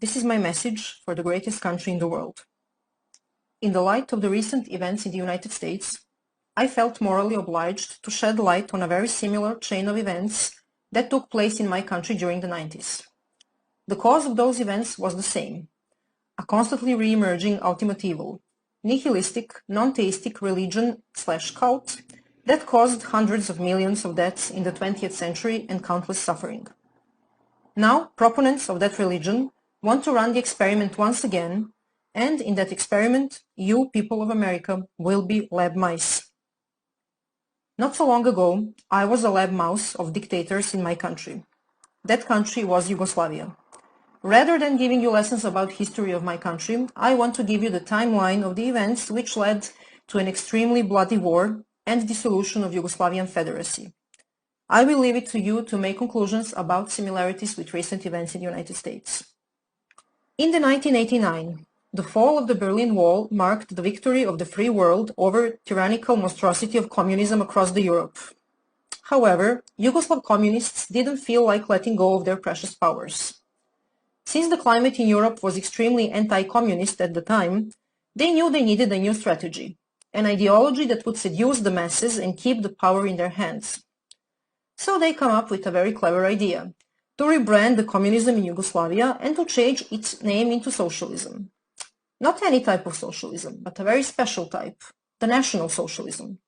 This is my message for the greatest country in the world. In the light of the recent events in the United States, I felt morally obliged to shed light on a very similar chain of events that took place in my country during the 90s. The cause of those events was the same: a constantly re-emerging ultimate evil, nihilistic, non-theistic religion/cult that caused hundreds of millions of deaths in the 20th century and countless suffering. Now, proponents of that religion want to run the experiment once again, and in that experiment, you, people of America, will be lab mice. Not so long ago, I was a lab mouse of dictators in my country. That country was Yugoslavia. Rather than giving you lessons about history of my country, I want to give you the timeline of the events which led to an extremely bloody war and dissolution of Yugoslavian Federacy. I will leave it to you to make conclusions about similarities with recent events in the United States. In the 1989, the fall of the Berlin Wall marked the victory of the free world over tyrannical monstrosity of communism across Europe. However, Yugoslav communists didn't feel like letting go of their precious powers. Since the climate in Europe was extremely anti-communist at the time, they knew they needed a new strategy, an ideology that would seduce the masses and keep the power in their hands. So they come up with a very clever idea: to rebrand the communism in Yugoslavia and to change its name into socialism. Not any type of socialism, but a very special type, the National Socialism.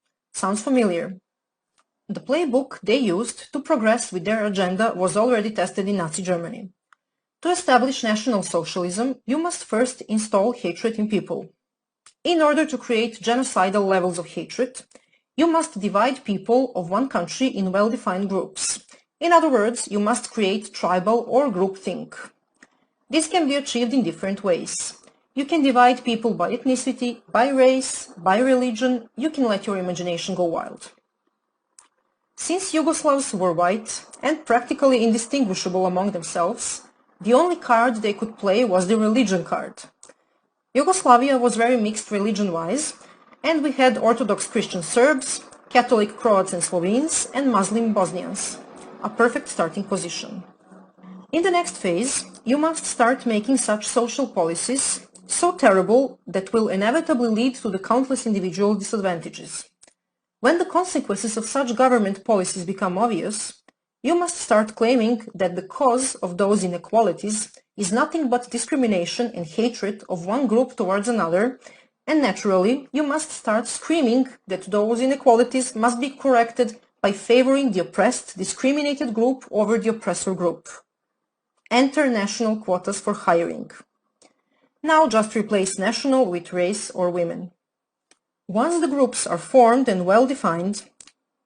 Sounds familiar? The playbook they used to progress with their agenda was already tested in Nazi Germany. To establish National Socialism, you must first install hatred in people. In order to create genocidal levels of hatred, you must divide people of one country in well-defined groups. In other words, you must create tribal or groupthink. This can be achieved in different ways. You can divide people by ethnicity, by race, by religion. You can let your imagination go wild. Since Yugoslavs were white and practically indistinguishable among themselves, the only card they could play was the religion card. Yugoslavia was very mixed religion-wise, and we had Orthodox Christian Serbs, Catholic Croats and Slovenes, and Muslim Bosnians. A perfect starting position. In the next phase, you must start making such social policies so terrible that will inevitably lead to the countless individual disadvantages. When the consequences of such government policies become obvious, you must start claiming that the cause of those inequalities is nothing but discrimination and hatred of one group towards another, and naturally, you must start screaming that those inequalities must be corrected by favoring the oppressed, discriminated group over the oppressor group. Enter national quotas for hiring. Now just replace national with race or women. Once the groups are formed and well-defined,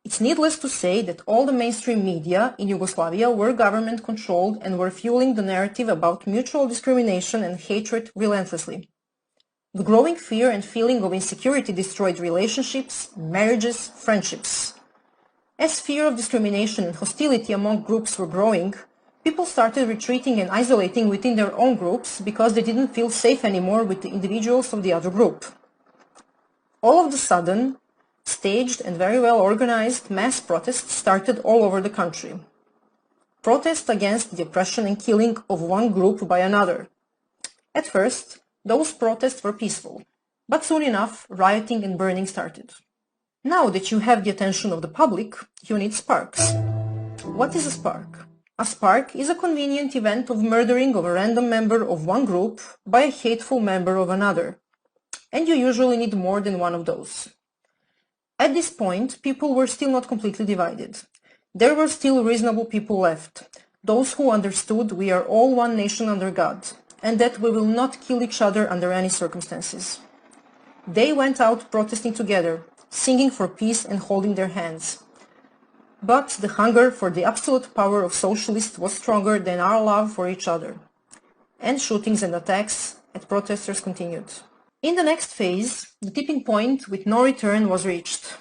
it's needless to say that all the mainstream media in Yugoslavia were government-controlled and were fueling the narrative about mutual discrimination and hatred relentlessly. The growing fear and feeling of insecurity destroyed relationships, marriages, friendships. As fear of discrimination and hostility among groups were growing, people started retreating and isolating within their own groups because they didn't feel safe anymore with the individuals of the other group. All of a sudden, staged and very well organized mass protests started all over the country. Protests against the oppression and killing of one group by another. At first, those protests were peaceful, but soon enough, rioting and burning started. Now that you have the attention of the public, you need sparks. What is a spark? A spark is a convenient event of murdering of a random member of one group by a hateful member of another. And you usually need more than one of those. At this point, people were still not completely divided. There were still reasonable people left, those who understood we are all one nation under God, and that we will not kill each other under any circumstances. They went out protesting together, singing for peace and holding their hands. But the hunger for the absolute power of socialists was stronger than our love for each other. And shootings and attacks at protesters continued. In the next phase, the tipping point with no return was reached.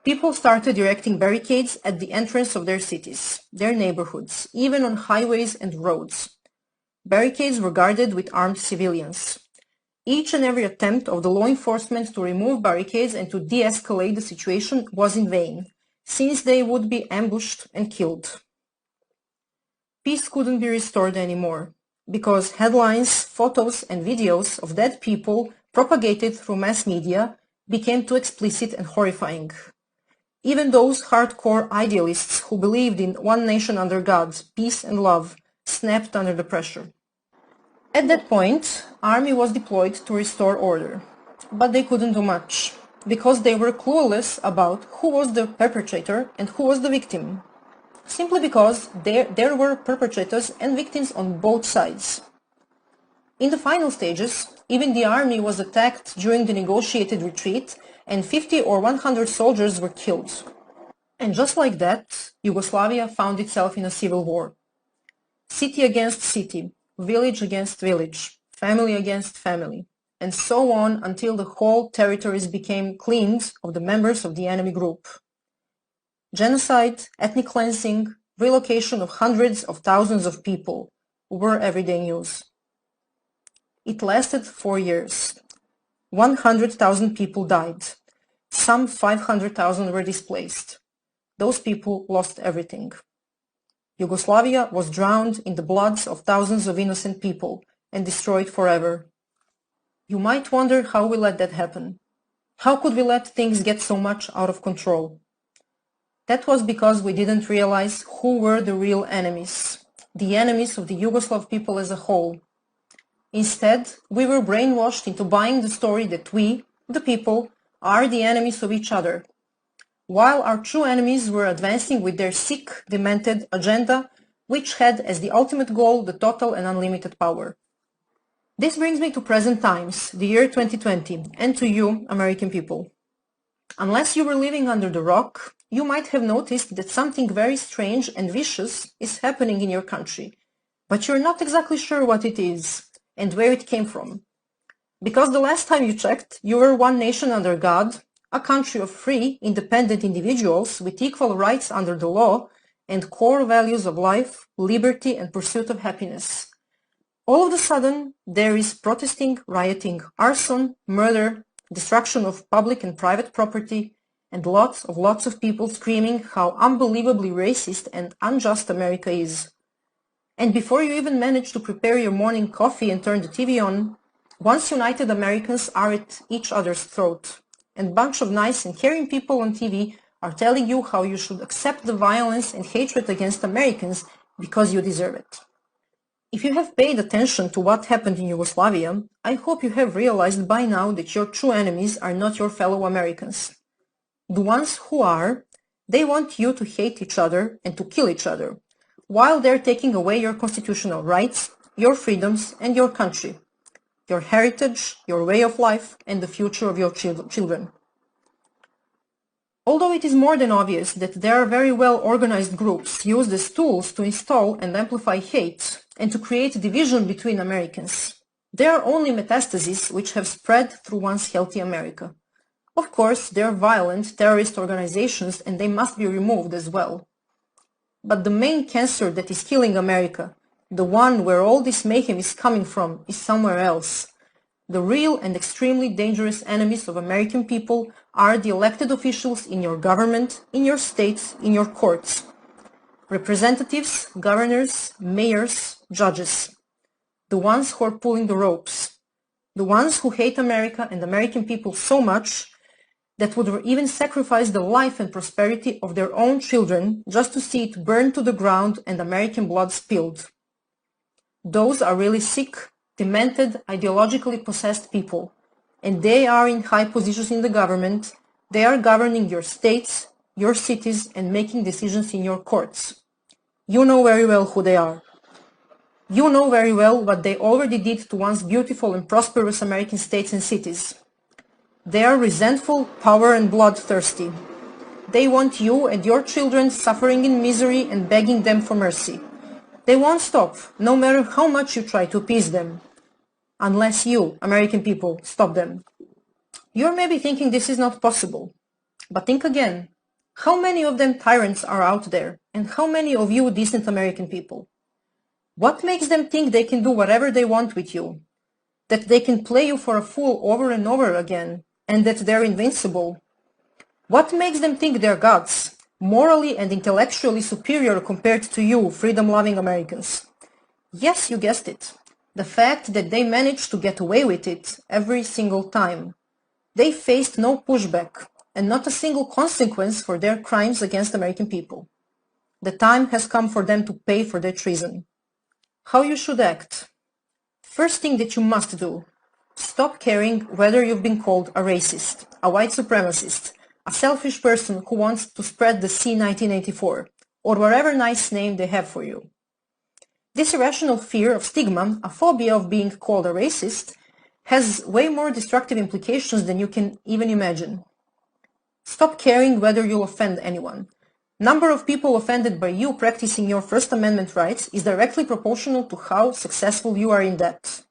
People started erecting barricades at the entrance of their cities, their neighborhoods, even on highways and roads. Barricades were guarded with armed civilians. Each and every attempt of the law enforcement to remove barricades and to de-escalate the situation was in vain, since they would be ambushed and killed. Peace couldn't be restored anymore. because headlines, photos, and videos of dead people propagated through mass media became too explicit and horrifying. Even those hardcore idealists who believed in one nation under God, peace and love, snapped under the pressure. At that point, army was deployed to restore order, but they couldn't do much, because they were clueless about who was the perpetrator and who was the victim. Simply because there were perpetrators and victims on both sides. In the final stages, even the army was attacked during the negotiated retreat and 50 or 100 soldiers were killed. And just like that, Yugoslavia found itself in a civil war. City against city, village against village, family against family, and so on until the whole territories became cleansed of the members of the enemy group. Genocide, ethnic cleansing, relocation of hundreds of thousands of people were everyday news. It lasted 4 years. 100,000 people died. Some 500,000 were displaced. Those people lost everything. Yugoslavia was drowned in the bloods of thousands of innocent people and destroyed forever. You might wonder how we let that happen. How could we let things get so much out of control? That was because we didn't realize who were the real enemies, the enemies of the Yugoslav people as a whole. Instead, we were brainwashed into buying the story that we, the people, are the enemies of each other, while our true enemies were advancing with their sick, demented agenda, which had as the ultimate goal the total and unlimited power. This brings me to present times, the year 2020, and to you, American people. Unless you were living under the rock, you might have noticed that something very strange and vicious is happening in your country, but you're not exactly sure what it is and where it came from. Because the last time you checked, you were one nation under God, a country of free, independent individuals with equal rights under the law and core values of life, liberty, and pursuit of happiness. All of a sudden, there is protesting, rioting, arson, murder, destruction of public and private property, and lots of people screaming how unbelievably racist and unjust America is. And before you even manage to prepare your morning coffee and turn the TV on, once united Americans are at each other's throat, and a bunch of nice and caring people on TV are telling you how you should accept the violence and hatred against Americans because you deserve it. If you have paid attention to what happened in Yugoslavia, I hope you have realized by now that your true enemies are not your fellow Americans. The ones who are, they want you to hate each other and to kill each other, while they're taking away your constitutional rights, your freedoms, and your country, your heritage, your way of life, and the future of your children. Although it is more than obvious that there are very well-organized groups used as tools to install and amplify hate and to create division between Americans, there are only metastases which have spread through once healthy America. Of course, there are violent terrorist organizations and they must be removed as well. But the main cancer that is killing America, the one where all this mayhem is coming from, is somewhere else. The real and extremely dangerous enemies of American people are the elected officials in your government, in your states, in your courts. Representatives, governors, mayors, judges. The ones who are pulling the ropes. The ones who hate America and American people so much that would even sacrifice the life and prosperity of their own children just to see it burn to the ground and American blood spilled. Those are really sick, demented, ideologically possessed people, and they are in high positions in the government. They are governing your states, your cities, and making decisions in your courts. You know very well who they are. You know very well what they already did to once beautiful and prosperous American states and cities. They are resentful, power and bloodthirsty. They want you and your children suffering in misery and begging them for mercy. They won't stop, no matter how much you try to appease them. Unless you, American people, stop them. You're maybe thinking this is not possible. But think again. How many of them tyrants are out there? And how many of you decent American people? What makes them think they can do whatever they want with you? That they can play you for a fool over and over again? And that they're invincible? What makes them think they're gods, morally and intellectually superior compared to you, freedom-loving Americans? Yes, you guessed it. The fact that they managed to get away with it every single time. They faced no pushback and not a single consequence for their crimes against American people. The time has come for them to pay for their treason. How you should act? First thing that you must do, stop caring whether you've been called a racist, a white supremacist, a selfish person who wants to spread the C-1984, or whatever nice name they have for you. This irrational fear of stigma, a phobia of being called a racist, has way more destructive implications than you can even imagine. Stop caring whether you'll offend anyone. Number of people offended by you practicing your First Amendment rights is directly proportional to how successful you are in that.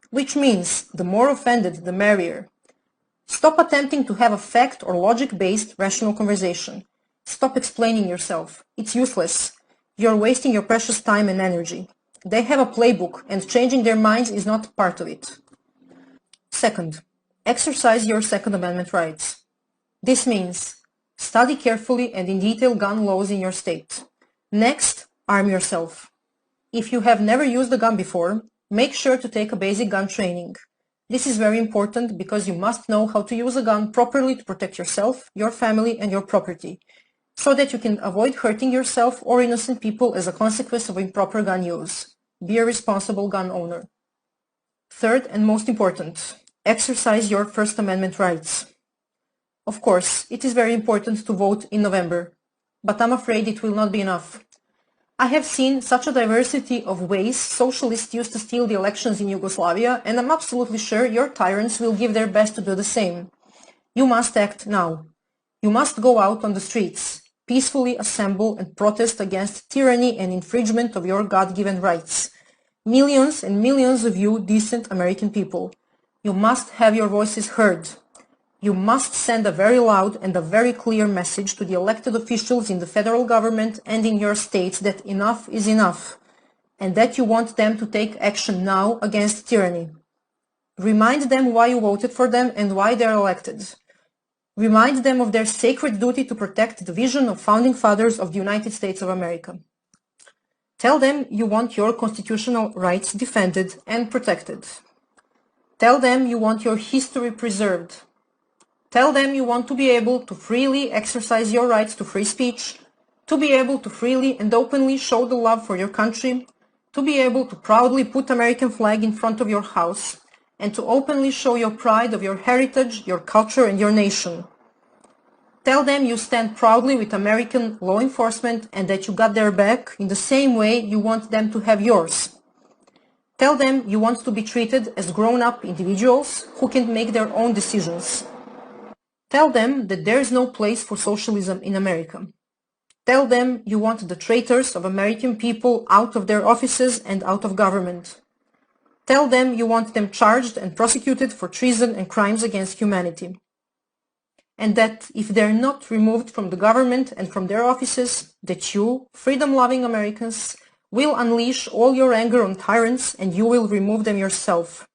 Which means, the more offended, the merrier. Stop attempting to have a fact or logic-based rational conversation. Stop explaining yourself. It's useless. You're wasting your precious time and energy. They have a playbook, and changing their minds is not part of it. Second, exercise your Second Amendment rights. This means study carefully and in detail gun laws in your state. Next, arm yourself. If you have never used a gun before, make sure to take a basic gun training. This is very important because you must know how to use a gun properly to protect yourself, your family, and your property, so that you can avoid hurting yourself or innocent people as a consequence of improper gun use. Be a responsible gun owner. Third and most important, exercise your First Amendment rights. Of course, it is very important to vote in November, but I'm afraid it will not be enough. I have seen such a diversity of ways socialists used to steal the elections in Yugoslavia, and I'm absolutely sure your tyrants will give their best to do the same. You must act now. You must go out on the streets, peacefully assemble and protest against tyranny and infringement of your God-given rights. Millions and millions of you decent American people, you must have your voices heard. You must send a very loud and a very clear message to the elected officials in the federal government and in your states that enough is enough, and that you want them to take action now against tyranny. Remind them why you voted for them and why they are elected. Remind them of their sacred duty to protect the vision of founding fathers of the United States of America. Tell them you want your constitutional rights defended and protected. Tell them you want your history preserved. Tell them you want to be able to freely exercise your rights to free speech, to be able to freely and openly show the love for your country, to be able to proudly put American flag in front of your house, and to openly show your pride of your heritage, your culture, and your nation. Tell them you stand proudly with American law enforcement and that you got their back in the same way you want them to have yours. Tell them you want to be treated as grown-up individuals who can make their own decisions. Tell them that there is no place for socialism in America. Tell them you want the traitors of American people out of their offices and out of government. Tell them you want them charged and prosecuted for treason and crimes against humanity. And that if they're not removed from the government and from their offices, that you, freedom-loving Americans, will unleash all your anger on tyrants and you will remove them yourself.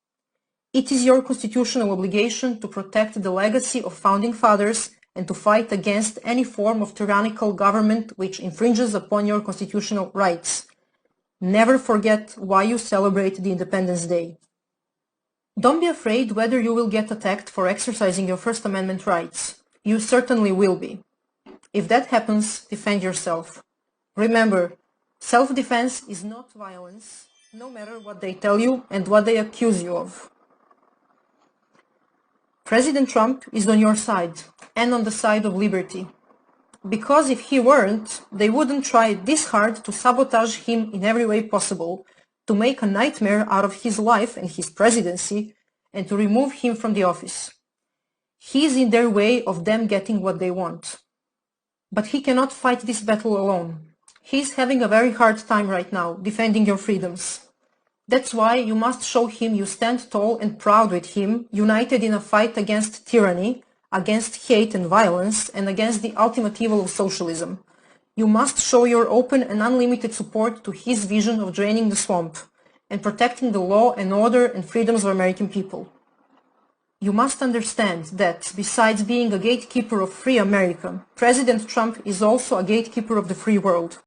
It is your constitutional obligation to protect the legacy of founding fathers and to fight against any form of tyrannical government which infringes upon your constitutional rights. Never forget why you celebrate the Independence Day. Don't be afraid whether you will get attacked for exercising your First Amendment rights. You certainly will be. If that happens, defend yourself. Remember, self-defense is not violence, no matter what they tell you and what they accuse you of. President Trump is on your side, and on the side of liberty. Because if he weren't, they wouldn't try this hard to sabotage him in every way possible, to make a nightmare out of his life and his presidency, and to remove him from the office. He's in their way of them getting what they want. But he cannot fight this battle alone. He's having a very hard time right now, defending your freedoms. That's why you must show him you stand tall and proud with him, united in a fight against tyranny, against hate and violence, and against the ultimate evil of socialism. You must show your open and unlimited support to his vision of draining the swamp and protecting the law and order and freedoms of American people. You must understand that, besides being a gatekeeper of free America, President Trump is also a gatekeeper of the free world.